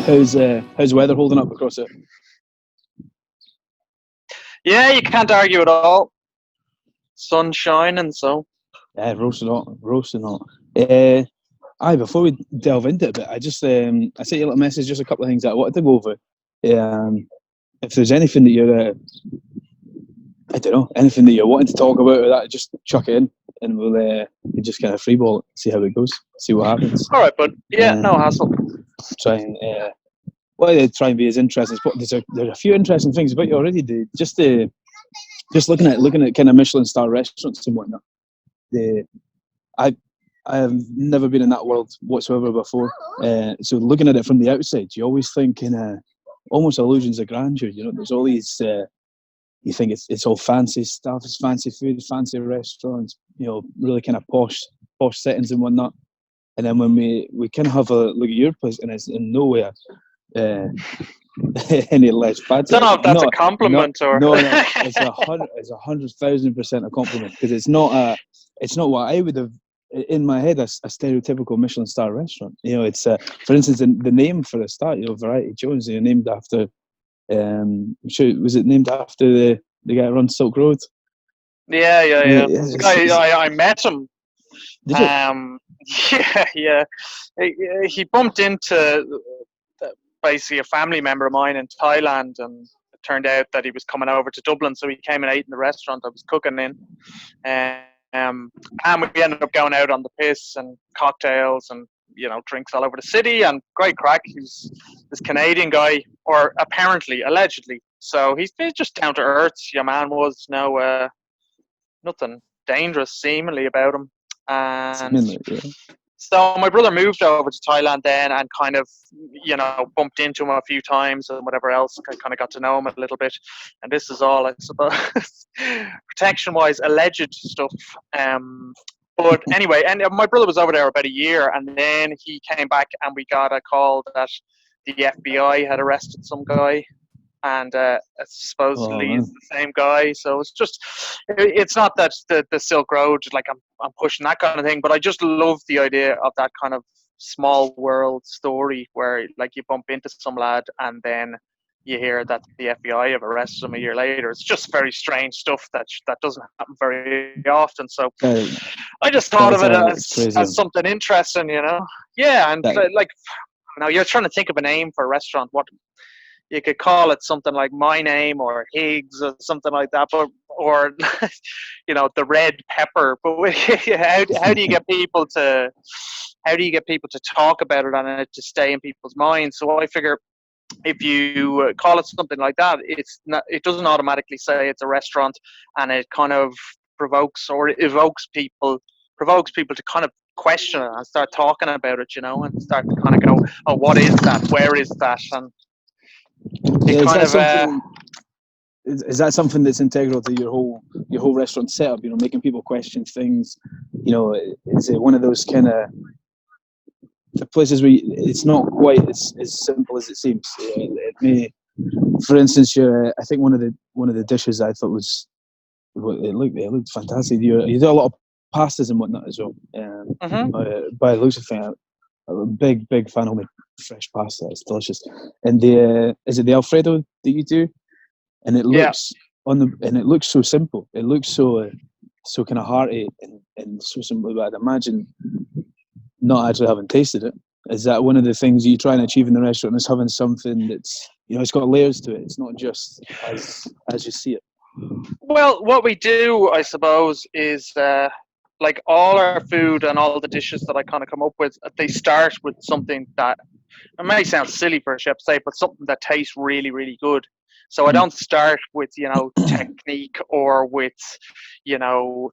How's the weather holding up across it? Yeah, you can't argue at all. Sun shining, so. Yeah, roasting hot. Before we delve into it, I just I sent you a little message, just a couple of things that I wanted to go over. If there's anything that you're, I don't know, anything that you're wanting to talk about or that, just chuck it in, and we'll just kind of freeball it, see how it goes, see what happens. All right, but yeah, no hassle. Try and try and be as interesting as possible. There's a few interesting things about you already. Just looking at kind of Michelin star restaurants and whatnot. I have never been in that world whatsoever before. So looking at it from the outside, you always think in almost illusions of grandeur. You know, there's all these. You think it's all fancy stuff, it's fancy food, fancy restaurants. You know, really kind of posh settings and whatnot. And then when we kind of have a look at your place, and it's in nowhere any less bad. Don't know if that's a compliment or no. It's 100,000% a compliment, because it's not what I would have in my head a stereotypical Michelin star restaurant. You know, it's for instance the name for the start. You know, Variety Jones. You're named after. Was it named after the guy that runs Silk Road? Yeah. This guy, I met him. Did you? Yeah. He bumped into basically a family member of mine in Thailand, and it turned out that he was coming over to Dublin, so he came and ate in the restaurant I was cooking in. And we ended up going out on the piss and cocktails and drinks all over the city, and great crack. He's this Canadian guy, or apparently, allegedly. So he's just down to earth. Your man was nothing dangerous seemingly about him. And so my brother moved over to Thailand then, and kind of, bumped into him a few times and whatever else. I kind of got to know him a little bit. And this is all, I suppose, protection-wise, alleged stuff. But anyway, and my brother was over there about a year, and then he came back, and we got a call that the FBI had arrested some guy, and supposedly is the same guy. So it's not that the Silk Road, like I'm pushing that kind of thing, but I just love the idea of that kind of small world story where like you bump into some lad and then you hear that the FBI have arrested him a year later. It's just very strange stuff that doesn't happen very often. So I just thought of it as something interesting, Yeah, and now you're trying to think of a name for a restaurant. What you could call it, something like My Name or Higgs or something like that, or the Red Pepper. But how do you get people to talk about it and it to stay in people's minds? So I figure, if you call it something like that, it doesn't automatically say it's a restaurant, and it kind of provokes people to kind of question it and start talking about it, and start to kind of go, oh, what is that? Where is that? And is that something that's integral to your whole restaurant setup? Making people question things. Is it one of those kind of the places where it's not quite as simple as it seems? It may, for instance, I think one of the dishes I thought was it looked fantastic. You do a lot of pastas and whatnot as well. By the looks of things, I'm a big fan of fresh pasta. It's delicious. And is it the Alfredo that you do? And it looks it looks so simple. It looks so kind of hearty and so simple. But I'd imagine, not actually having tasted it, is that one of the things you try and achieve in the restaurant, is having something that's it's got layers to it. It's not just as you see it. Well, what we do, I suppose, is like all our food and all the dishes that I kind of come up with, they start with something that, it may sound silly for a chef to say, but something that tastes really, really good. So I don't start with, technique or with,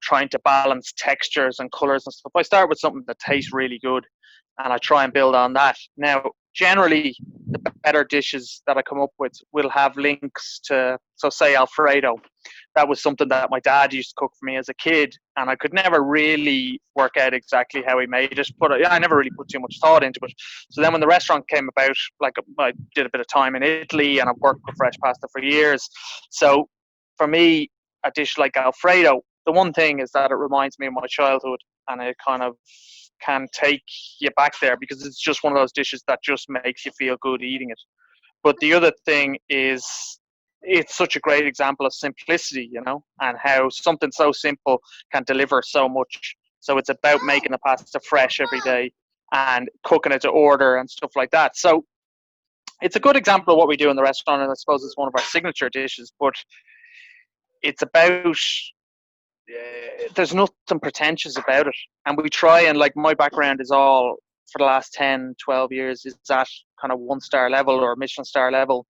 trying to balance textures and colors and stuff. I start with something that tastes really good, and I try and build on that. Now, generally, the better dishes that I come up with will have links to, so say Alfredo. That was something that my dad used to cook for me as a kid, and I could never really work out exactly how he made it. But I never really put too much thought into it. So then when the restaurant came about, like I did a bit of time in Italy, and I've worked with fresh pasta for years. So for me, a dish like Alfredo, the one thing is that it reminds me of my childhood, and it kind of can take you back there, because it's just one of those dishes that just makes you feel good eating it. But the other thing is, it's such a great example of simplicity, and how something so simple can deliver so much. So it's about making the pasta fresh every day and cooking it to order and stuff like that. So it's a good example of what we do in the restaurant, and I suppose it's one of our signature dishes. But it's about, there's nothing pretentious about it, and we try, and like my background is all, for the last 10, 12 years, is at kind of 1-star level or Michelin star level.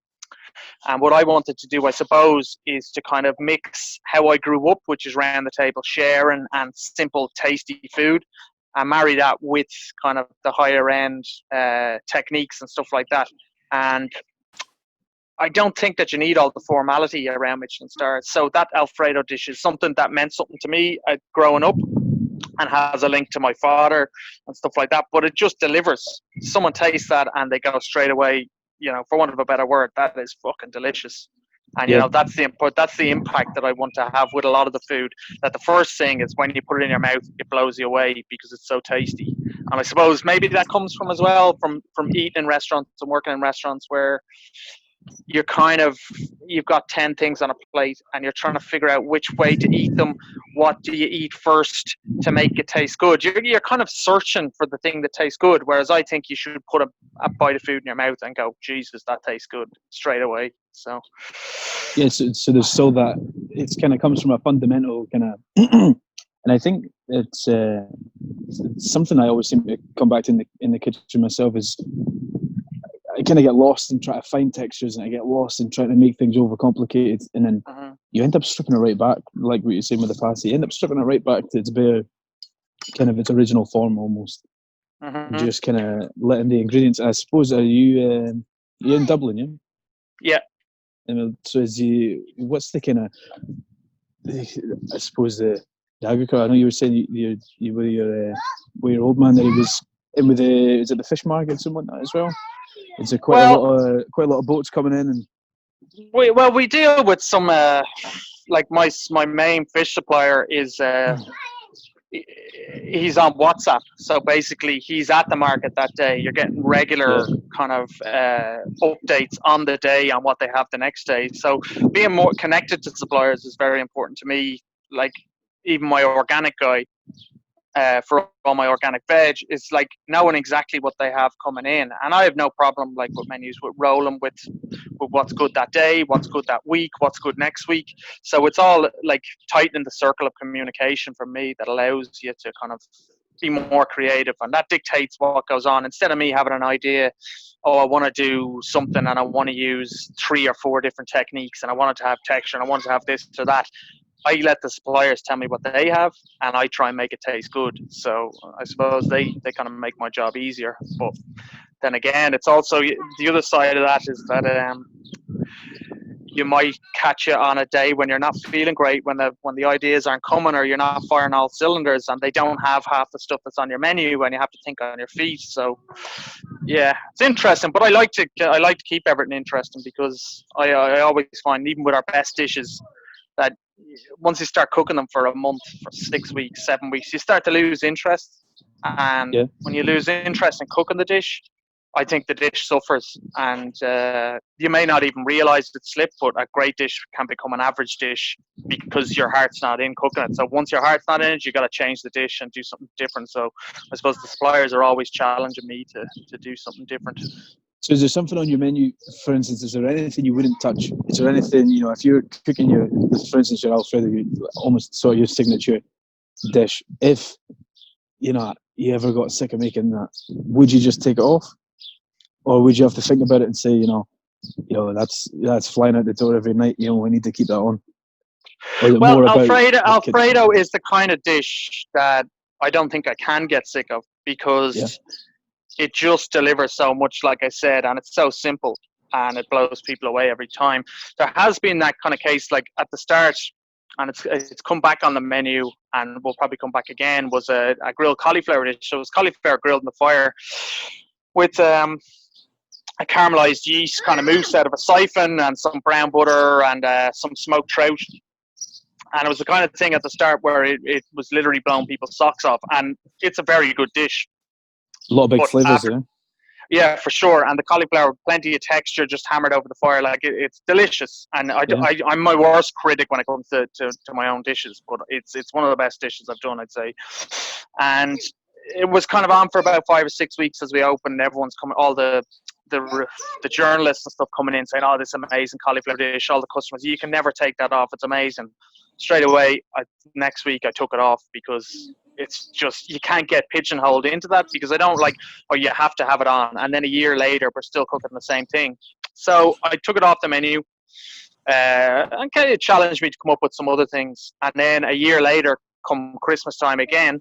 And what I wanted to do, I suppose, is to kind of mix how I grew up, which is around the table sharing and simple, tasty food, and marry that with kind of the higher end techniques and stuff like that. And I don't think that you need all the formality around Michelin stars. So that Alfredo dish is something that meant something to me growing up, and has a link to my father and stuff like that. But it just delivers. Someone tastes that and they go straight away, for want of a better word, that is fucking delicious. And that's the impact that I want to have with a lot of the food. That the first thing is, when you put it in your mouth, it blows you away because it's so tasty. And I suppose maybe that comes from, as well, from eating in restaurants and working in restaurants, where you've got 10 things on a plate and you're trying to figure out which way to eat them. What do you eat first to make it taste good? You're kind of searching for the thing that tastes good, whereas I think you should put a bite of food in your mouth and go, Jesus, that tastes good, straight away. So so there's still that, it's kind of comes from a fundamental kind of and I think it's something I always seem to come back to in the kitchen myself, is I kind of get lost in trying to find textures, and I get lost in trying to make things overcomplicated, and then you end up stripping it right back, like what you're saying with the pasta. You end up stripping it right back to its bare, kind of its original form almost, and just kind of letting the ingredients. I suppose, are you in Dublin? Yeah. And so what's the kind of, I suppose the agriculture. I know you were saying you were your old man that he was in with is it the fish markets and whatnot as well? Is there quite a lot of boats coming in? And we deal with some like my main fish supplier is he's on WhatsApp, so basically he's at the market that day. You're getting regular kind of updates on the day on what they have the next day. So being more connected to suppliers is very important to me. Like even my organic guy, for all my organic veg, is like knowing exactly what they have coming in. And I have no problem like with menus, with rolling with what's good that day, what's good that week, what's good next week. So it's all like tightening the circle of communication for me that allows you to kind of be more creative, and that dictates what goes on. Instead of me having an idea, I want to do something and I want to use 3 or 4 different techniques, and I want it to have texture, and I want to have this or that, I let the suppliers tell me what they have, and I try and make it taste good. So I suppose they kind of make my job easier. But then again, it's also the other side of that is that you might catch it on a day when you're not feeling great, when the ideas aren't coming, or you're not firing all cylinders, and they don't have half the stuff that's on your menu, and you have to think on your feet. So yeah, it's interesting, but I like to keep everything interesting, because I always find, even with our best dishes, that once you start cooking them for a month, for 6 weeks, 7 weeks, you start to lose interest. And when you lose interest in cooking the dish, I think the dish suffers. And you may not even realize it slipped, but a great dish can become an average dish because your heart's not in cooking it. So once your heart's not in it, you got to change the dish and do something different. So I suppose the suppliers are always challenging me to do something different. So is there something on your menu, for instance, is there anything you wouldn't touch? Is there anything, if you're cooking for instance, your Alfredo, almost sort of your signature dish, if, you ever got sick of making that, would you just take it off? Or would you have to think about it and say, that's flying out the door every night, we need to keep that on? Well, Alfredo is the kind of dish that I don't think I can get sick of, because it just delivers so much, like I said, and it's so simple, and it blows people away every time. There has been that kind of case, like at the start, and it's come back on the menu, and will probably come back again, was a grilled cauliflower dish. So it was cauliflower grilled in the fire with a caramelized yeast kind of mousse out of a siphon, and some brown butter, and some smoked trout. And it was the kind of thing at the start where it was literally blowing people's socks off. And it's a very good dish. A lot of big But flavors, yeah, for sure. And the cauliflower, plenty of texture, just hammered over the fire. Like it's delicious. And I'm my worst critic when it comes to my own dishes, but it's one of the best dishes I've done, I'd say. And it was kind of on for about 5 or 6 weeks as we opened. Everyone's coming, all the journalists and stuff coming in saying, "Oh, this amazing cauliflower dish." All the customers, you can never take that off. It's amazing. Straight away, next week I took it off because it's just, you can't get pigeonholed into that, because I don't like, oh, you have to have it on, and then a year later we're still cooking the same thing. So I took it off the menu, and kind of challenged me to come up with some other things. And then a year later, come Christmas time again,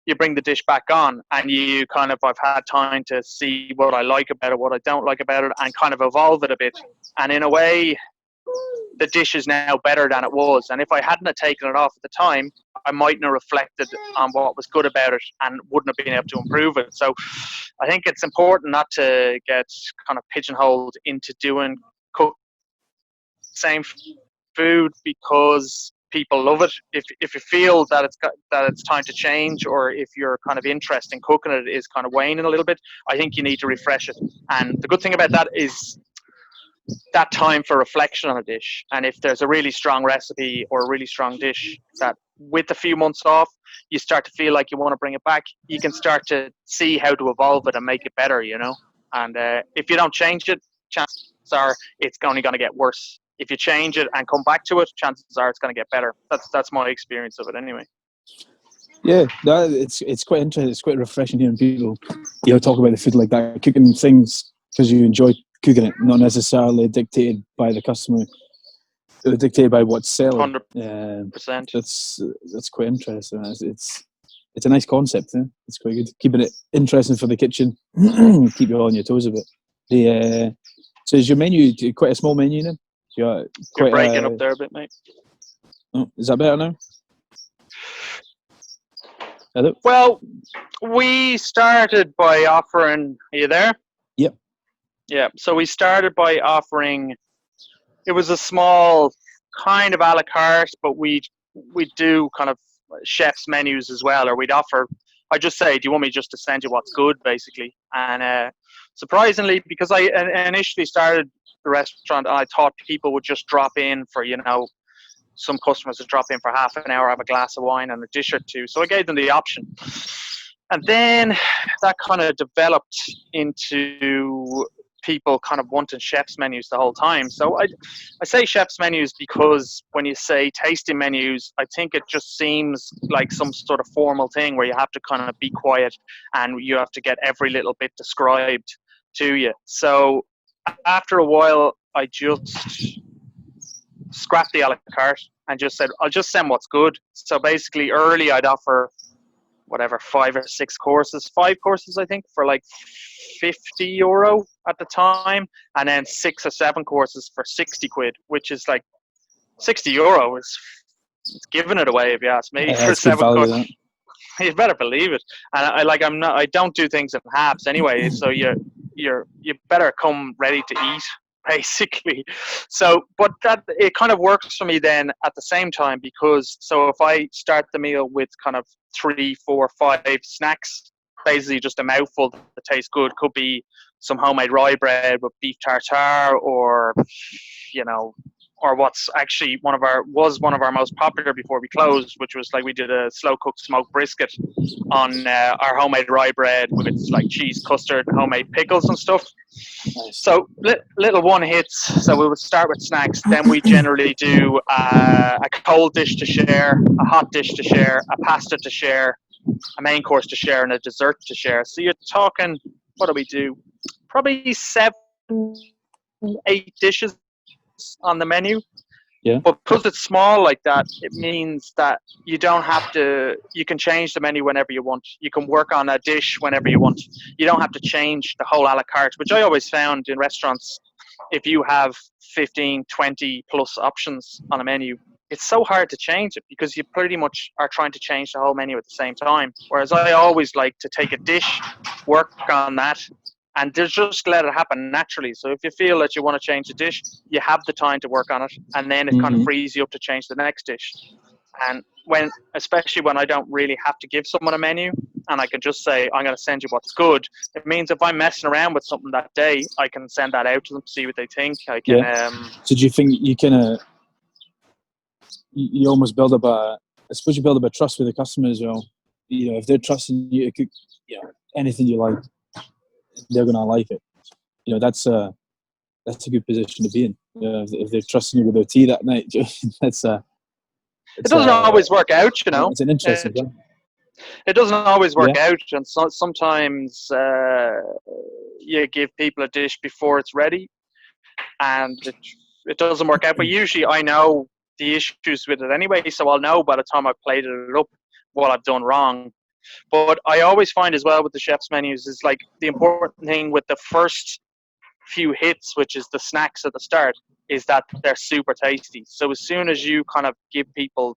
you bring the dish back on, and you kind of, I've had time to see what I like about it, what I don't like about it, and kind of evolve it a bit. And in a way, the dish is now better than it was. And if I hadn't have taken it off at the time, I mightn't have reflected on what was good about it and wouldn't have been able to improve it. So I think it's important not to get kind of pigeonholed into doing same food because people love it. If you feel that it's time to change, or if your kind of interest in cooking it is kind of waning a little bit, I think you need to refresh it. And the good thing about that is that time for reflection on a dish. And if there's a really strong recipe or a really strong dish that with a few months off, you start to feel like you want to bring it back, you can start to see how to evolve it and make it better, And if you don't change it, chances are it's only going to get worse. If you change it and come back to it, chances are it's going to get better. That's my experience of it anyway. Yeah, it's quite interesting. It's quite refreshing hearing people, talk about the food like that, cooking things because you enjoy cooking it, not necessarily dictated by the customer, dictated by what's selling. 100%. That's quite interesting. It's a nice concept. It's quite good, keeping it interesting for the kitchen, keep you on your toes a bit. So is your menu quite a small menu then? You're breaking up there a bit, mate. Oh, is that better now? Hello? Well, we started by offering. Are you there? Yep. Yeah. So we started by offering. It was a small kind of a la carte, but we do kind of chef's menus as well, or we'd offer. I just say, do you want me just to send you what's good, basically? And surprisingly, because I initially started the restaurant, I thought people would just drop in for, some customers would drop in for half an hour, have a glass of wine and a dish or two. So I gave them the option. And then that kind of developed into people kind of wanting chef's menus the whole time. So I say chef's menus because when you say tasting menus, I think it just seems like some sort of formal thing where you have to kind of be quiet and you have to get every little bit described to you. So after a while, I just scrapped the a la carte and just said, I'll just send what's good. So basically early I'd offer whatever, 5 or 6 courses, 5 courses, I think, for like €50 at the time. And then 6 or 7 courses for 60 quid, which is like €60 it's giving it away, if you ask me, for 7 courses. You better believe it. And I don't do things in halves anyway. So you better come ready to eat, basically. So, but that it kind of works for me then at the same time, because so if I start the meal with kind of 3, 4, 5 snacks, basically just a mouthful that tastes good, could be some homemade rye bread with beef tartare, or or what's actually one of our most popular before we closed, which was like we did a slow cooked smoked brisket on our homemade rye bread with like cheese, custard, homemade pickles and stuff. Nice. So little one hits. So we would start with snacks, then we generally do a cold dish to share, a hot dish to share, a pasta to share, a main course to share, and a dessert to share. So you're talking, what do we do? Probably 7, 8 dishes on the menu. Yeah. But because it's small like that, it means that you can change the menu whenever you want. You can work on a dish whenever you want. You don't have to change the whole a la carte, which I always found in restaurants, if you have 15, 20 plus options on a menu, it's so hard to change it because you pretty much are trying to change the whole menu at the same time. Whereas I always like to take a dish, work on that, and just let it happen naturally. So if you feel that you want to change the dish, you have the time to work on it, and then it kind of frees you up to change the next dish. And especially when I don't really have to give someone a menu and I can just say, I'm going to send you what's good. It means if I'm messing around with something that day, I can send that out to them, see what they think. I can. So do you think you kind of, you almost build up I suppose you build up a trust with the customer as well. You know, if they're trusting you to cook, anything you like, they're going to like it. You know, that's a good position to be in. You know, if they're trusting you with their tea that night, It doesn't always work out, It's an interesting thing. It doesn't always work out, and sometimes you give people a dish before it's ready, and it doesn't work out. But usually, I know the issues with it anyway, so I'll know by the time I've plated it up what I've done wrong. But I always find as well with the chef's menus is like the important thing with the first few hits, which is the snacks at the start, is that they're super tasty. So as soon as you kind of give people,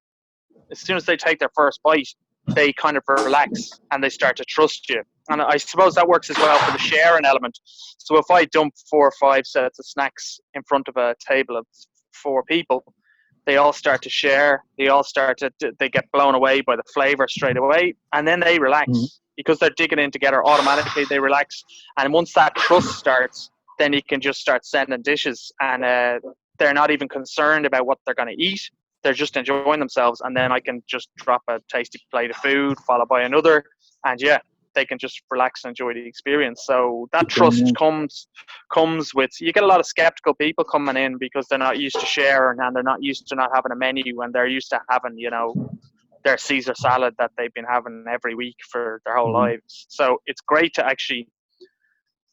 as soon as they take their first bite, they kind of relax and they start to trust you. And I suppose that works as well for the sharing element. So if I dump 4 or 5 sets of snacks in front of a table of 4 people, they all start to share. They all they get blown away by the flavor straight away. And then they relax because they're digging in together. Automatically they relax. And once that trust starts, then you can just start sending dishes. And they're not even concerned about what they're going to eat. They're just enjoying themselves. And then I can just drop a tasty plate of food followed by another. And they can just relax and enjoy the experience. So that trust comes with, you get a lot of skeptical people coming in because they're not used to sharing and they're not used to not having a menu and they're used to having, their Caesar salad that they've been having every week for their whole lives. So it's great to actually,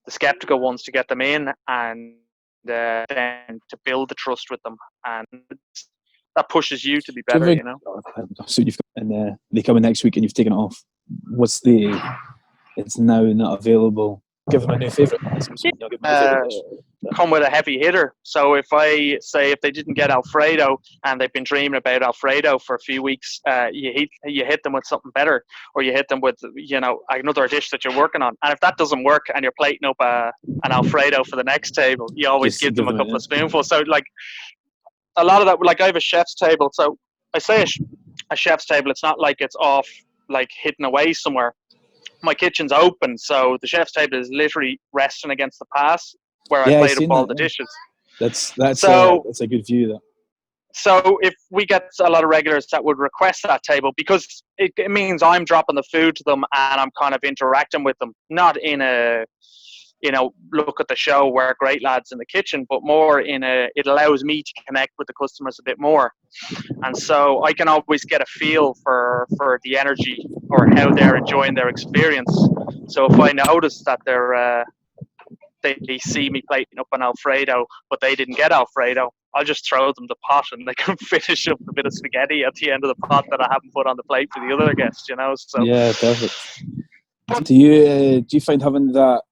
the skeptical ones, to get them in and then to build the trust with them. And that pushes you to be better, So and they come in next week and you've taken it off. It's now not available. Give them a new favourite. Come with a heavy hitter. So if if they didn't get Alfredo and they've been dreaming about Alfredo for a few weeks, you hit them with something better, or you hit them with another dish that you're working on. And if that doesn't work and you're plating up an Alfredo for the next table, you always give them a couple of spoonfuls. So like a lot of that, like I have a chef's table. So I say a chef's table. It's not like it's off like hidden away somewhere. My kitchen's open, so the chef's table is literally resting against the pass where I plate up all the dishes. That's a good view. That. So if we get a lot of regulars that would request that table, because it means I'm dropping the food to them and I'm kind of interacting with them, not in a look at the show, we're great lads in the kitchen, but more it allows me to connect with the customers a bit more. And so I can always get a feel for the energy or how they're enjoying their experience. So if I notice that they see me plating up an Alfredo, but they didn't get Alfredo, I'll just throw them the pot and they can finish up a bit of spaghetti at the end of the pot that I haven't put on the plate for the other guests, So yeah, perfect. Do you find having that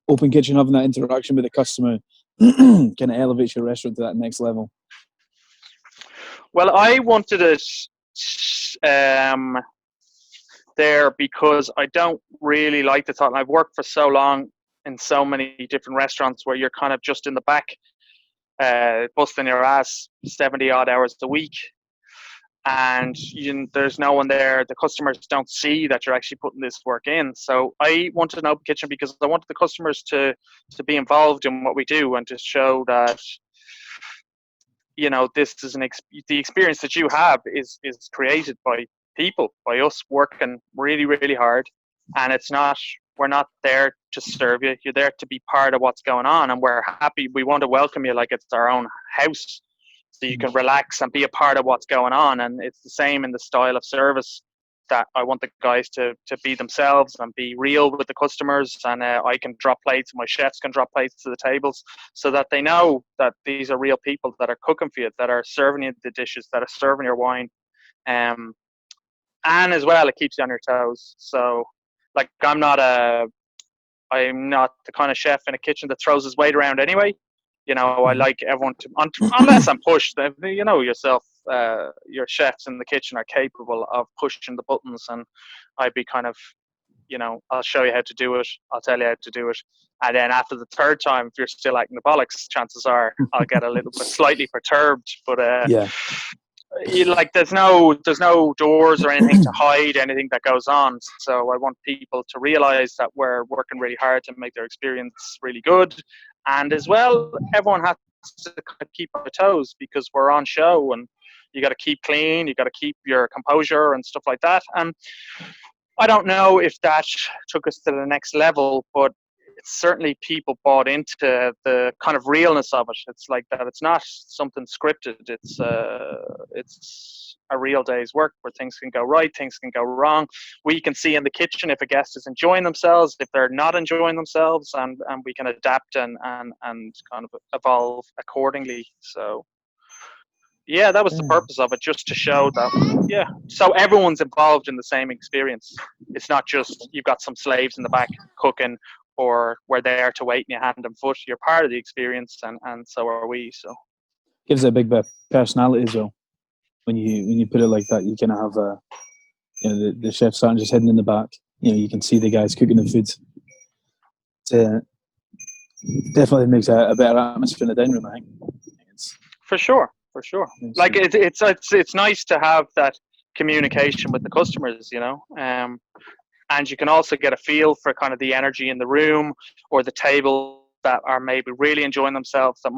open kitchen, having that interaction with the customer, kind of elevates your restaurant to that next level? Well, I wanted it there because I don't really like the thought. And I've worked for so long in so many different restaurants where you're kind of just in the back, busting your ass 70 odd hours a week. And there's no one there. The customers don't see that you're actually putting this work in. So I wanted an open kitchen because I wanted the customers to be involved in what we do and to show that, this is the experience that you have is created by people, by us working really, really hard. And we're not there to serve you. You're there to be part of what's going on. And we're happy. We want to welcome you like it's our own house. So you can relax and be a part of what's going on. And it's the same in the style of service that I want the guys to be themselves and be real with the customers. And I can drop plates, my chefs can drop plates to the tables so that they know that these are real people that are cooking for you, that are serving you the dishes, that are serving your wine. And as well, it keeps you on your toes. So like I'm not the kind of chef in a kitchen that throws his weight around anyway. I like everyone to, unless I'm pushed, yourself, your chefs in the kitchen are capable of pushing the buttons, and I'd be kind of, I'll show you how to do it. I'll tell you how to do it. And then after the third time, if you're still acting the bollocks, chances are I'll get a little bit slightly perturbed. But like there's no doors or anything to hide anything that goes on. So I want people to realize that we're working really hard to make their experience really good, and as well, everyone has to kind of keep on their toes because we're on show, and you got to keep clean, you got to keep your composure and stuff like that. And I don't know if that took us to the next level, but it's certainly people bought into the kind of realness of it. It's like that. It's not something scripted. It's a real day's work where things can go right, things can go wrong. We can see in the kitchen if a guest is enjoying themselves, if they're not enjoying themselves, and we can adapt and kind of evolve accordingly. So yeah, that was the Yeah. purpose of it, just to show that, yeah, so everyone's involved in the same experience. It's not just you've got some slaves in the back cooking, or we're there to wait in your hand and foot. You're part of the experience, and so are we. So Gives it a big bit of personality as well. When you put it like that, you kind of have the chefs aren't just hidden in the back. You can see the guys cooking the food. It definitely makes a better atmosphere in the dining room, I think. It's, for sure, like it's nice to have that communication with the customers, and you can also get a feel for kind of the energy in the room or the table that are maybe really enjoying themselves, that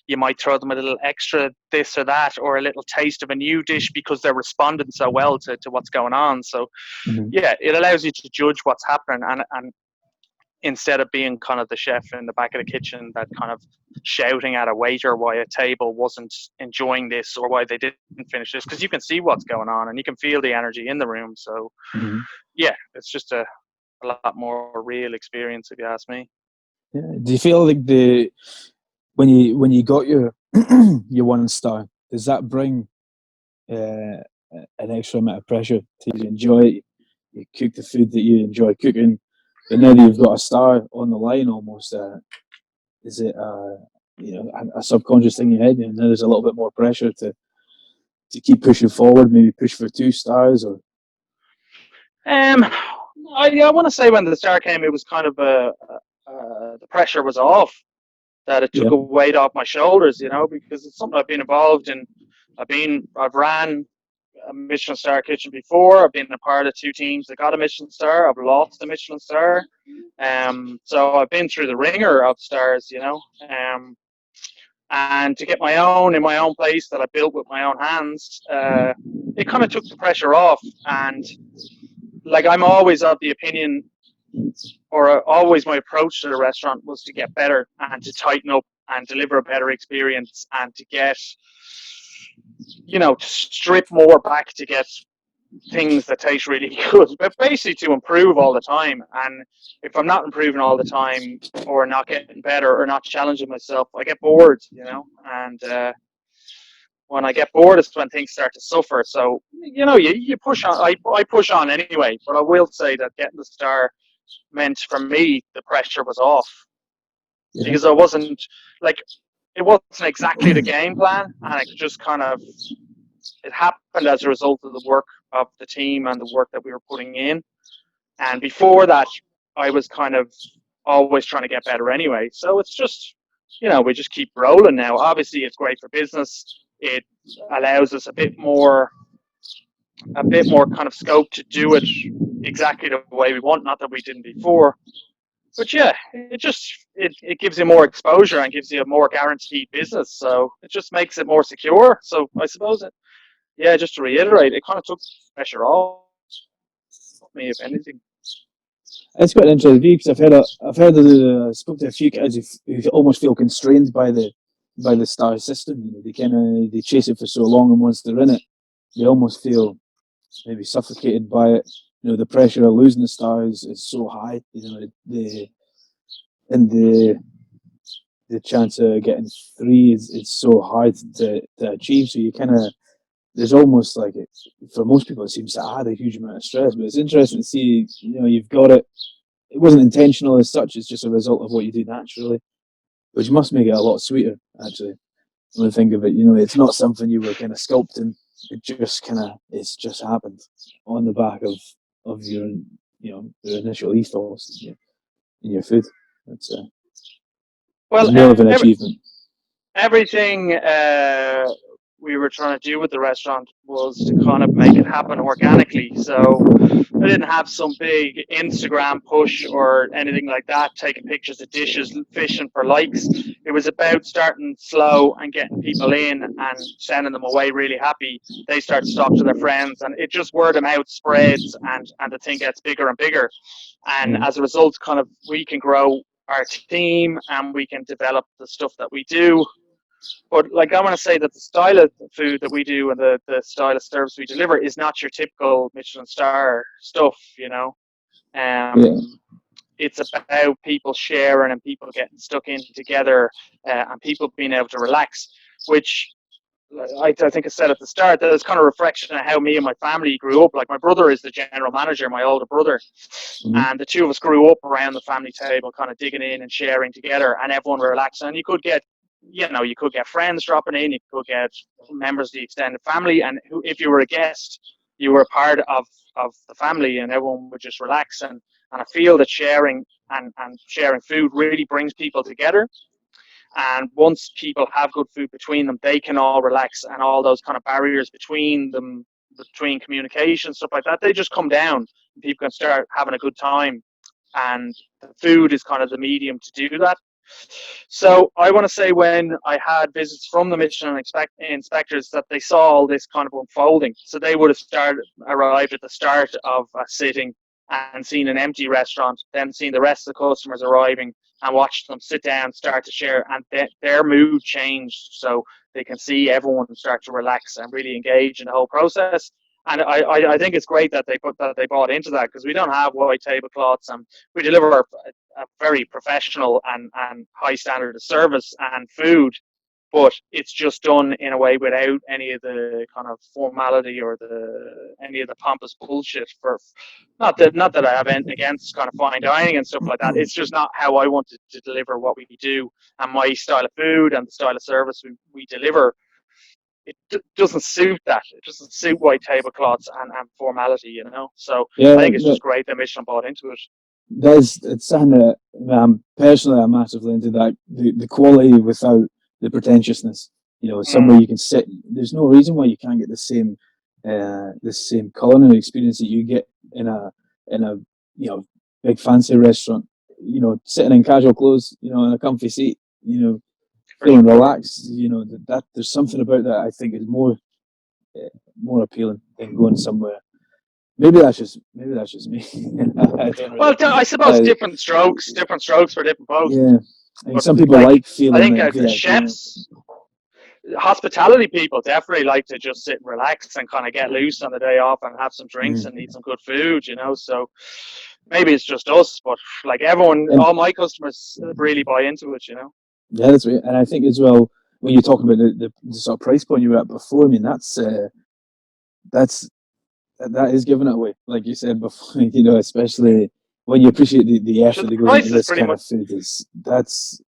you might throw them a little extra this or that, or a little taste of a new dish because they're responding so well to what's going on. So yeah, it allows you to judge what's happening, and instead of being kind of the chef in the back of the kitchen that kind of shouting at a waiter why a table wasn't enjoying this or why they didn't finish this, because you can see what's going on and you can feel the energy in the room. So yeah, it's just a lot more real experience, if you ask me. yeah. Do you feel like when you got your your 1 star, does that bring an extra amount of pressure to enjoy it? You cook the food that you enjoy cooking, but now that you've got a star on the line, almost, is it a subconscious thing in your head? And now there's a little bit more pressure to keep pushing forward, maybe push for 2 stars or. I want to say when the star came, it was kind of the pressure was off. That it took Yeah. a weight off my shoulders, because it's something I've been involved in. I've ran a Michelin star kitchen before. I've been a part of 2 teams that got a Michelin star. I've lost a Michelin star. So I've been through the ringer of stars, and to get my own in my own place that I built with my own hands, it kind of took the pressure off. And like, I'm always of the opinion, or always my approach to the restaurant was to get better and to tighten up and deliver a better experience, and to get, to strip more back to get things that taste really good, but basically to improve all the time. And if I'm not improving all the time, or not getting better, or not challenging myself, I get bored, and when I get bored is when things start to suffer. So you push on. I push on anyway, but I will say that getting the star meant, for me, the pressure was off, because I wasn't, like, it wasn't exactly the game plan, and it just kind of, it happened as a result of the work of the team and the work that we were putting in. And before that, I was kind of always trying to get better anyway. So it's just, we just keep rolling now. Obviously, it's great for business. It allows us a bit more kind of scope to do it exactly the way we want. Not that we didn't before, but yeah, it gives you more exposure and gives you a more guaranteed business. So it just makes it more secure. So I suppose just to reiterate, it kind of took pressure off me, if anything. It's quite interesting because spoke to a few guys who almost feel constrained by the star system. They chase it for so long, and once they're in it, they almost feel maybe suffocated by it. The pressure of losing the star is so high. The chance of getting 3 is so hard to achieve. So you kind of, there's almost like it, for most people, it seems to add a huge amount of stress. But it's interesting to see, you've got it. It wasn't intentional as such. It's just a result of what you do naturally, which must make it a lot sweeter, actually. When I think of it, it's not something you were kind of sculpting. It's just happened on the back of your, your initial ethos in your food. It's well, more of an achievement. everything we were trying to do with the restaurant was to kind of make it happen organically. So I didn't have some big Instagram push or anything like that, taking pictures of dishes, fishing for likes. It was about starting slow and getting people in and sending them away really happy. They start to talk to their friends, and it just word of mouth spreads, and the thing gets bigger and bigger. And as a result, kind of we can grow our team and we can develop the stuff that we do. But like I want to say that the style of food that we do and the style of service we deliver is not your typical Michelin star stuff, you know. Yeah. It's about people sharing and people getting stuck in together, and people being able to relax, which I think I said at the start, that it's kind of a reflection of how me and my family grew up. Like my brother is the general manager, my older brother, and the two of us grew up around the family table, kind of digging in and sharing together, and everyone were relaxing. And you could get friends dropping in, you could get members of the extended family, and if you were a guest, you were a part of the family, and everyone would just relax. And I feel that sharing and sharing food really brings people together. And once people have good food between them, they can all relax, and all those kind of barriers between them, between communication, stuff like that, they just come down. And people can start having a good time. And the food is kind of the medium to do that. So I want to say when I had visits from the Michelin inspectors that they saw all this kind of unfolding. So they would have arrived at the start of a sitting and seen an empty restaurant, then seen the rest of the customers arriving and watched them sit down, start to share, and their mood changed. So they can see everyone start to relax and really engage in the whole process. And I think it's great that they bought into that, because we don't have white tablecloths, and we deliver a very professional and high standard of service and food, but it's just done in a way without any of the kind of formality or any of the pompous bullshit. For not that I have anything against kind of fine dining and stuff like that. It's just not how I wanted to deliver what we do, and my style of food and the style of service we deliver. It doesn't suit that. It doesn't suit white tablecloths and formality, you know. So I Yeah, think it's just great that Michelin bought into it. it's something that personally I'm massively into, that the quality without the pretentiousness. You know, somewhere you can sit. There's no reason why you can't get the same culinary experience that you get in a big fancy restaurant. You know, sitting in casual clothes, you know, in a comfy seat, you know, For feeling sure. relaxed. You know, that there's something about that I think is more appealing than going somewhere. Maybe that's just me. I don't Well, really. I suppose Uh, different strokes for different folks. yeah, I think But some people like, like I feeling think like the VIP. You know? chefs, hospitality people definitely like to just sit and relax and kind of get loose on the day off and have some drinks and eat some good food, you know. So maybe it's just us, but like everyone, And all my customers really buy into it, you know. yeah, that's right. And I think as well, when you're talking about the sort of price point you were at before, I mean that's that is giving it away, like you said before. You know, especially when you appreciate the So effort the that goes into price is this pretty kind much. of food. Is that's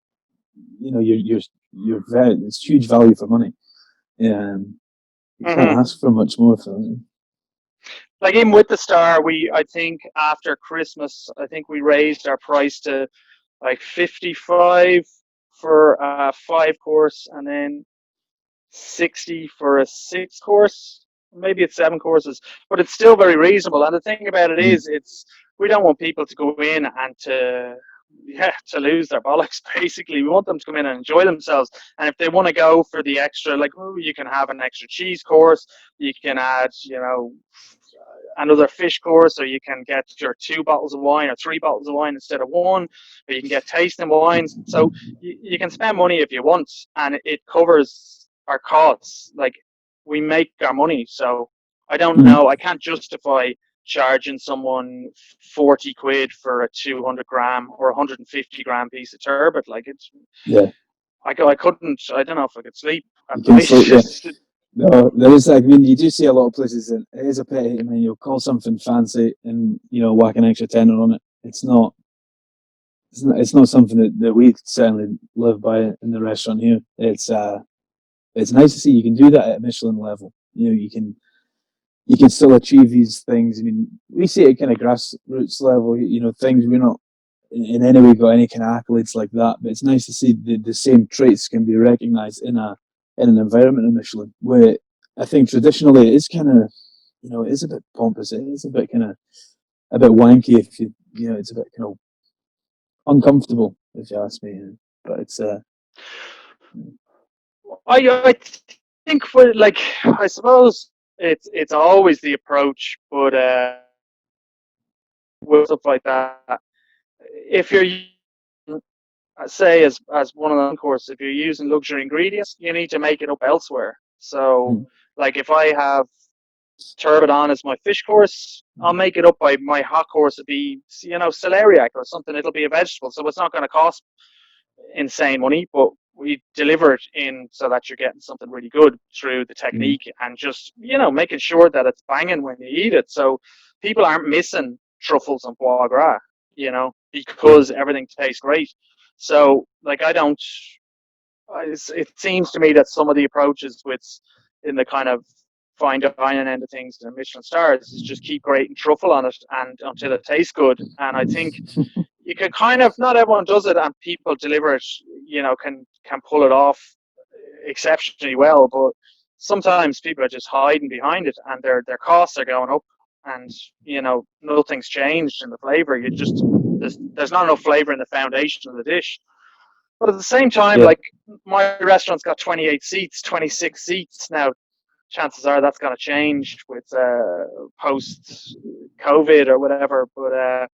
you know you're very, it's huge value for money. Yeah, you can't Mm-hmm. ask for much more for it. Like even with the star, I think after Christmas, I think we raised our price to like 55 for a 5 course, and then 60 for a 6 course. Maybe it's 7 courses, but it's still very reasonable. And the thing about it Mm. is, it's we don't want people to go in and to lose their bollocks. Basically, we want them to come in and enjoy themselves. And if they want to go for the extra, like, oh, you can have an extra cheese course, you can add, another fish course, or you can get your 2 bottles of wine or 3 bottles of wine instead of one, or you can get tasting wines. So you can spend money if you want, and it covers our costs. Like, we make our money. So I don't Mm. know. I can't justify charging someone 40 quid for a 200 gram or 150 gram piece of turbot. Like, Yeah, I couldn't. I don't know if I could sleep at you can night. sleep. Yeah. No, there is like, I mean, you do see a lot of places that it is a pity. I mean, you'll call something fancy and whack an extra tenner on it. It's not something that we certainly live by in the restaurant here. It's nice to see you can do that at a Michelin level. You know, you can still achieve these things. I mean, we see it at kind of grassroots level. You know, things we're not in any way got any kind of accolades like that. But it's nice to see the same traits can be recognised in in an environment in Michelin, where I think traditionally it is kind of, it is a bit pompous. It is a bit kind of a bit wanky. If it's a bit kind of uncomfortable, if you ask me. But it's I think for like, I suppose it's always the approach, but with stuff like that, if you're say as one of the course, if you're using luxury ingredients, you need to make it up elsewhere. So, like if I have turbot as my fish course, I'll make it up by my hot course. It'd be celeriac or something. It'll be a vegetable, so it's not going to cost insane money, but we deliver it in so that you're getting something really good through the technique and just making sure that it's banging when you eat it. So people aren't missing truffles and foie gras, because everything tastes great. So like it seems to me that some of the approaches with in the kind of fine dining end of things and Michelin stars is just keep grating truffle on it and until it tastes good. And I think you can kind of, not everyone does it, and people deliver it, can pull it off exceptionally well, but sometimes people are just hiding behind it and their costs are going up, and nothing's changed in the flavor. There's not enough flavor in the foundation of the dish. But at the same time, like my restaurant's got 28 seats, 26 seats now. Chances are that's going to change with post COVID or whatever. But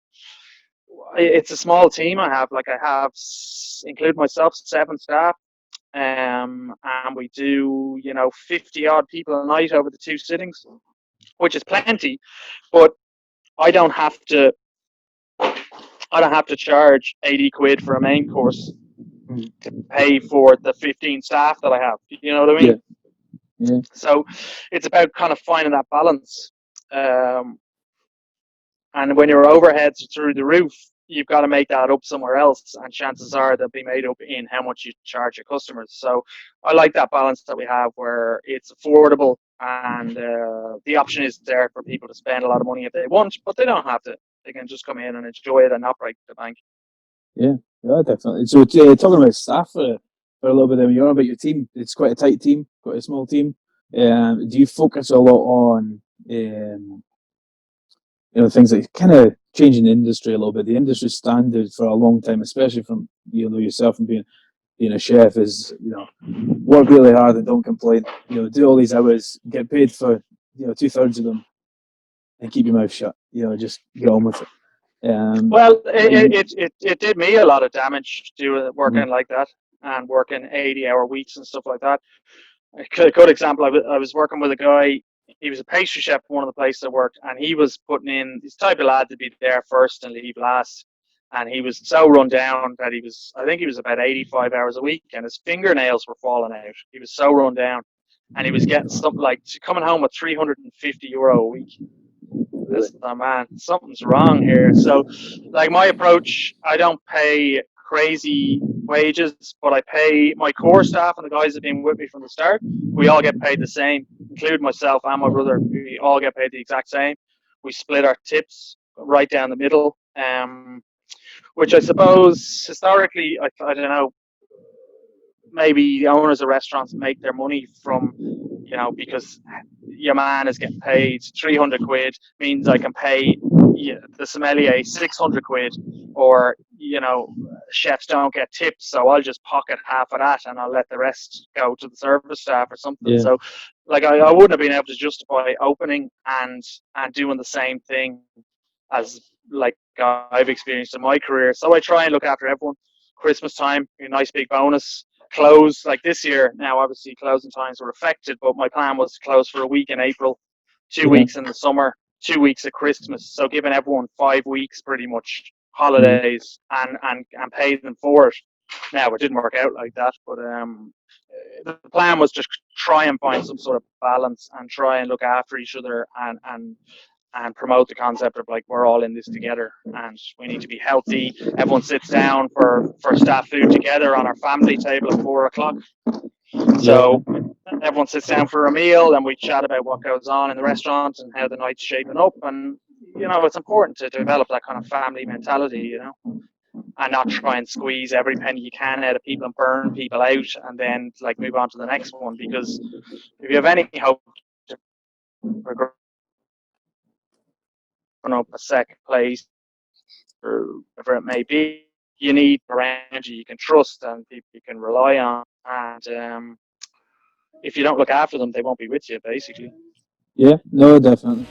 it's a small team I have. Like I have, include myself, 7 staff, and we do 50 odd people a night over the 2 sittings, which is plenty. But I don't have to. I don't have to charge 80 quid for a main course to pay for the 15 staff that I have. You know what I mean? Yeah. So it's about kind of finding that balance. And when your overheads are through the roof, you've got to make that up somewhere else. And chances are they'll be made up in how much you charge your customers. So I like that balance that we have where it's affordable and the option is there for people to spend a lot of money if they want, but they don't have to. They can just come in and enjoy it and not break the bank. Yeah, definitely. So talking about staff for a little bit, you're on about your team. It's quite a tight team, quite a small team. Do you focus a lot on things like kind of changing the industry a little bit? The industry standard for a long time, especially from yourself and being a chef, is work really hard and don't complain. Do all these hours, get paid for 2/3 of them, and keep your mouth shut. Just get on with it. Well, it did me a lot of damage doing working like that and working 80-hour weeks and stuff like that. A good example, I was working with a guy. He was a pastry chef at one of the places I worked, and he was putting in this type of lad to be there first and leave last. And he was so run down that I think he was about 85 hours a week, and his fingernails were falling out. He was so run down, and he was getting something like coming home with €350 a week. Oh man, something's wrong here. So, like my approach, I don't pay crazy wages, but I pay my core staff and the guys that have been with me from the start. We all get paid the same, including myself and my brother. We all get paid the exact same. We split our tips right down the middle, which I suppose historically, I don't know, maybe the owners of restaurants make their money from, because your man is getting paid 300 quid means I can pay the sommelier 600 quid, or, chefs don't get tips, so I'll just pocket half of that and I'll let the rest go to the service staff or something. Yeah. So like I wouldn't have been able to justify opening and doing the same thing as like I've experienced in my career. So I try and look after everyone. Christmas time, a nice big bonus. Close like this year. Now, obviously, closing times were affected, but my plan was to close for a week in April, 2 weeks in the summer, 2 weeks at Christmas. So giving everyone 5 weeks, pretty much holidays, and pay them for it. Now, it didn't work out like that, but the plan was to try and find some sort of balance and try and look after each other and promote the concept of like we're all in this together and we need to be healthy. Everyone sits down for staff food together on our family table at 4 o'clock. So everyone sits down for a meal and we chat about what goes on in the restaurant and how the night's shaping up. And it's important to develop that kind of family mentality, and not try and squeeze every penny you can out of people and burn people out, and then like move on to the next one. Because if you have any hope to progress up a second place or whatever it may be, you need energy you can trust and people you can rely on. And if you don't look after them, they won't be with you, basically. Yeah, no, definitely.